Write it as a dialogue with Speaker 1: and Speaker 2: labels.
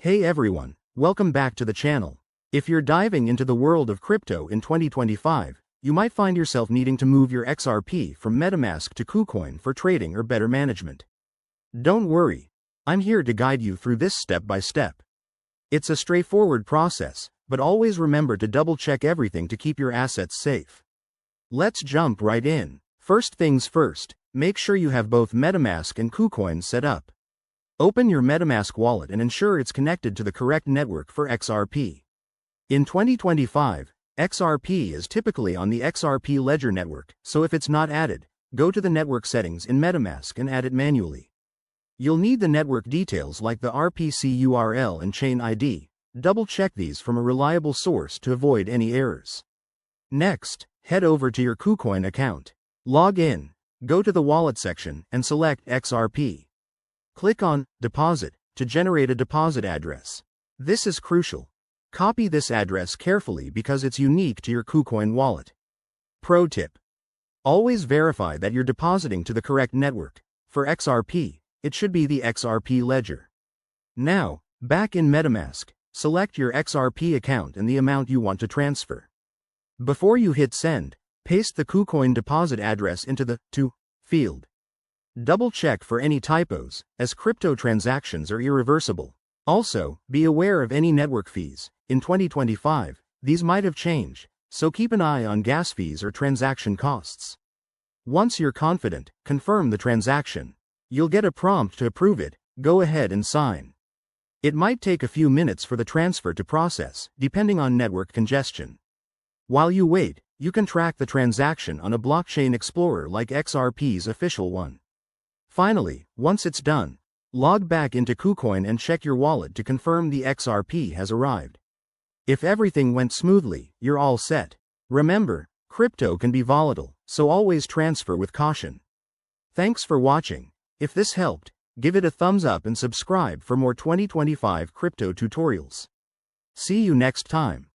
Speaker 1: Hey everyone, welcome back to the channel. If you're diving into the world of crypto in 2025, you might find yourself needing to move your XRP from MetaMask to KuCoin for trading or better management. Don't worry, I'm here to guide you through this step by step. It's a straightforward process, but always remember to double-check everything to keep your assets safe. Let's jump right in. First things first, make sure you have both MetaMask and KuCoin set up. Open your MetaMask wallet and ensure it's connected to the correct network for XRP. In 2025, XRP is typically on the XRP Ledger network, so if it's not added, go to the network settings in MetaMask and add it manually. You'll need the network details like the RPC URL and chain ID. Double-check these from a reliable source to avoid any errors. Next, head over to your KuCoin account. Log in, go to the wallet section and select XRP. Click on Deposit to generate a deposit address. This is crucial. Copy this address carefully because it's unique to your KuCoin wallet. Pro tip: always verify that you're depositing to the correct network. For XRP, it should be the XRP Ledger. Now, back in MetaMask, select your XRP account and the amount you want to transfer. Before you hit send, paste the KuCoin deposit address into the To field. Double-check for any typos, as crypto transactions are irreversible. Also, be aware of any network fees. In 2025, these might have changed, so keep an eye on gas fees or transaction costs. Once you're confident, confirm the transaction. You'll get a prompt to approve it. Go ahead and sign. It might take a few minutes for the transfer to process, depending on network congestion. While you wait, you can track the transaction on a blockchain explorer like XRP's official one. Finally, once it's done, log back into KuCoin and check your wallet to confirm the XRP has arrived. If everything went smoothly, you're all set. Remember, crypto can be volatile, so always transfer with caution. Thanks for watching. If this helped, give it a thumbs up and subscribe for more 2025 crypto tutorials. See you next time.